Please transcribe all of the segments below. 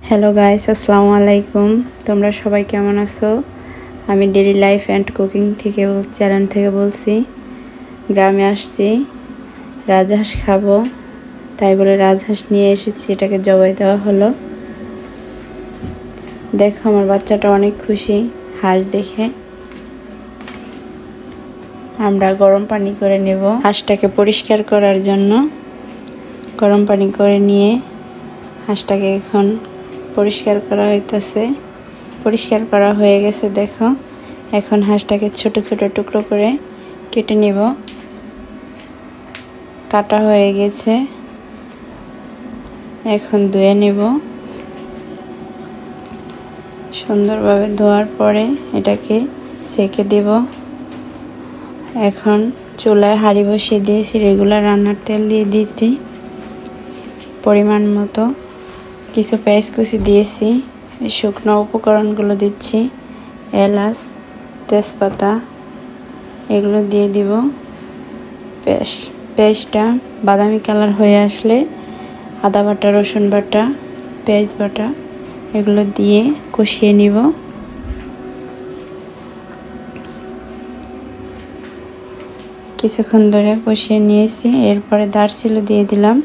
Hello guys, আসসালামু আলাইকুম। তোমরা সবাই কেমন আছো? আমি daily life and cooking channel থেকে বলছি। গ্রামে আসছি, রাজহাঁস খাবো, তাই বলে রাজহাঁস নিয়ে এসেছি। এটাকে জবাই দেওয়া হলো। দেখো, আমার বাচ্চাটা অনেক খুশি হাঁস দেখে। আমরা গরম পানি করে নেব হাঁসটাকে পরিষ্কার করার জন্য। গরম পানি করে নিয়ে হাঁসটাকে এখন পরিষ্কার করা হইতেছে। পরিষ্কার করা হয়ে গেছে। দেখো, এখন হাঁসটাকে ছোট ছোট টুকরো করে কেটে নেব। কাটা হয়ে গেছে, এখন ধুয়ে নেব। সুন্দরভাবে ধোয়ার পরে এটাকে সেকে দেব। এখন চুলায় হাঁড়ি বসিয়ে দিয়েছি, রেগুলার রান্নার তেল দিয়ে দিয়েছি পরিমাণ মতো। কিছু পেঁয়াজ কুচি দিয়েছি, শুকনো উপকরণগুলো দিচ্ছি, এলাচ, তেজপাতা, এগুলো দিয়ে দিব। পেঁয়াজটা বাদামি কালার হয়ে আসলে আদা বাটা, রসুন বাটা, পেঁয়াজ বাটা এগুলো দিয়ে কষিয়ে নিব। কিছুক্ষণ ধরে কষিয়ে নিয়েছি। এরপরে দারচিনি দিয়ে দিলাম,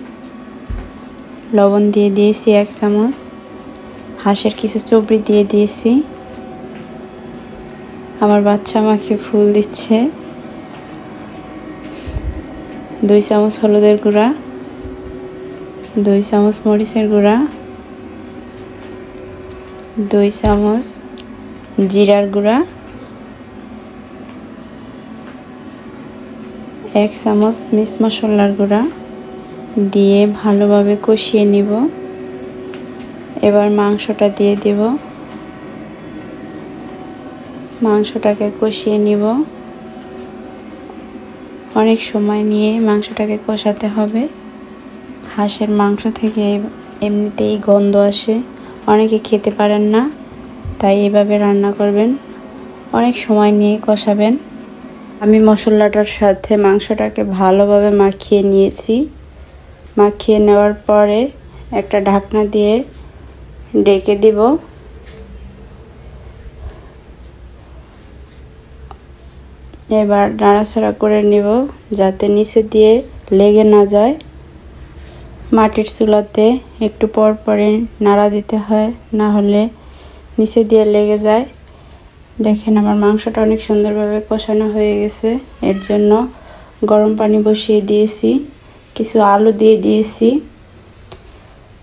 লবণ দিয়ে দিয়েছি 1 চামচ, হাঁসের কিছু চর্বি দিয়ে দিয়েছি। আমার বাচ্চা আমাকে ফুল দিচ্ছে। 2 চামচ হলুদের গুঁড়া, 2 চামচ মরিচের গুঁড়া, 2 চামচ জিরার গুঁড়া, 1 চামচ মিক্স মশলার গুঁড়া দিয়ে ভালোভাবে কষিয়ে নিব। এবার মাংসটা দিয়ে দেব। মাংসটাকে কষিয়ে নিব। অনেক সময় নিয়ে মাংসটাকে কষাতে হবে। হাঁসের মাংস থেকে এমনিতেই গন্ধ আসে, অনেকে খেতে পারেন না, তাই এভাবে রান্না করবেন। অনেক সময় নিয়ে কষাবেন। আমি মশলাটার সাথে মাংসটাকে ভালোভাবে মাখিয়ে নিয়েছি। মাখিয়ে নেওয়ার পরে একটা ঢাকনা দিয়ে ঢেকে দিব। এবার নাড়াচাড়া করে নিব যাতে নিচে দিয়ে লেগে না যায়। মাটির চুলাতে একটু পর পরে নাড়া দিতে হয়, না হলে নিচে দিয়ে লেগে যায়। দেখেন, আমার মাংসটা অনেক সুন্দরভাবে কষানো হয়ে গেছে। এর জন্য গরম পানি বসিয়ে দিয়েছি, কিছু আলু দিয়ে দিয়েছি।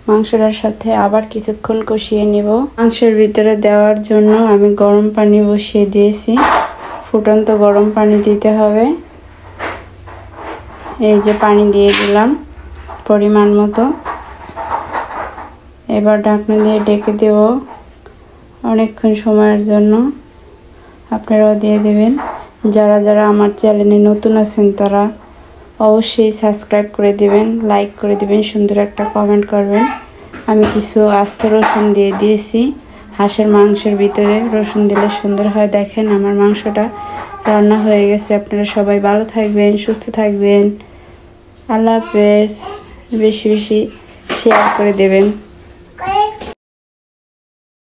মাংসটার সাথে আবার কিছুক্ষণ কষিয়ে নিব। মাংসের ভিতরে দেওয়ার জন্য আমি গরম পানি বসিয়ে দিয়েছি। ফুটন্ত গরম পানি দিতে হবে। এই যে পানি দিয়ে দিলাম পরিমাণ মতো। এবার ঢাকনা দিয়ে ঢেকে দেব অনেকক্ষণ সময়ের জন্য। আপনারাও দিয়ে দেবেন। যারা যারা আমার চ্যানেলে নতুন আছেন তারা অবশ্যই সাবস্ক্রাইব করে দেবেন, লাইক করে দেবেন, সুন্দর একটা কমেন্ট করবেন। আমি কিছু আস্ত রসুন দিয়ে দিয়েছি। হাঁসের মাংসের ভিতরে রসুন দিলে সুন্দর হয়। দেখেন, আমার মাংসটা রান্না হয়ে গেছে। আপনারা সবাই ভালো থাকবেন, সুস্থ থাকবেন। আল্লাহ হাফেজ। বেশি বেশি শেয়ার করে দেবেন।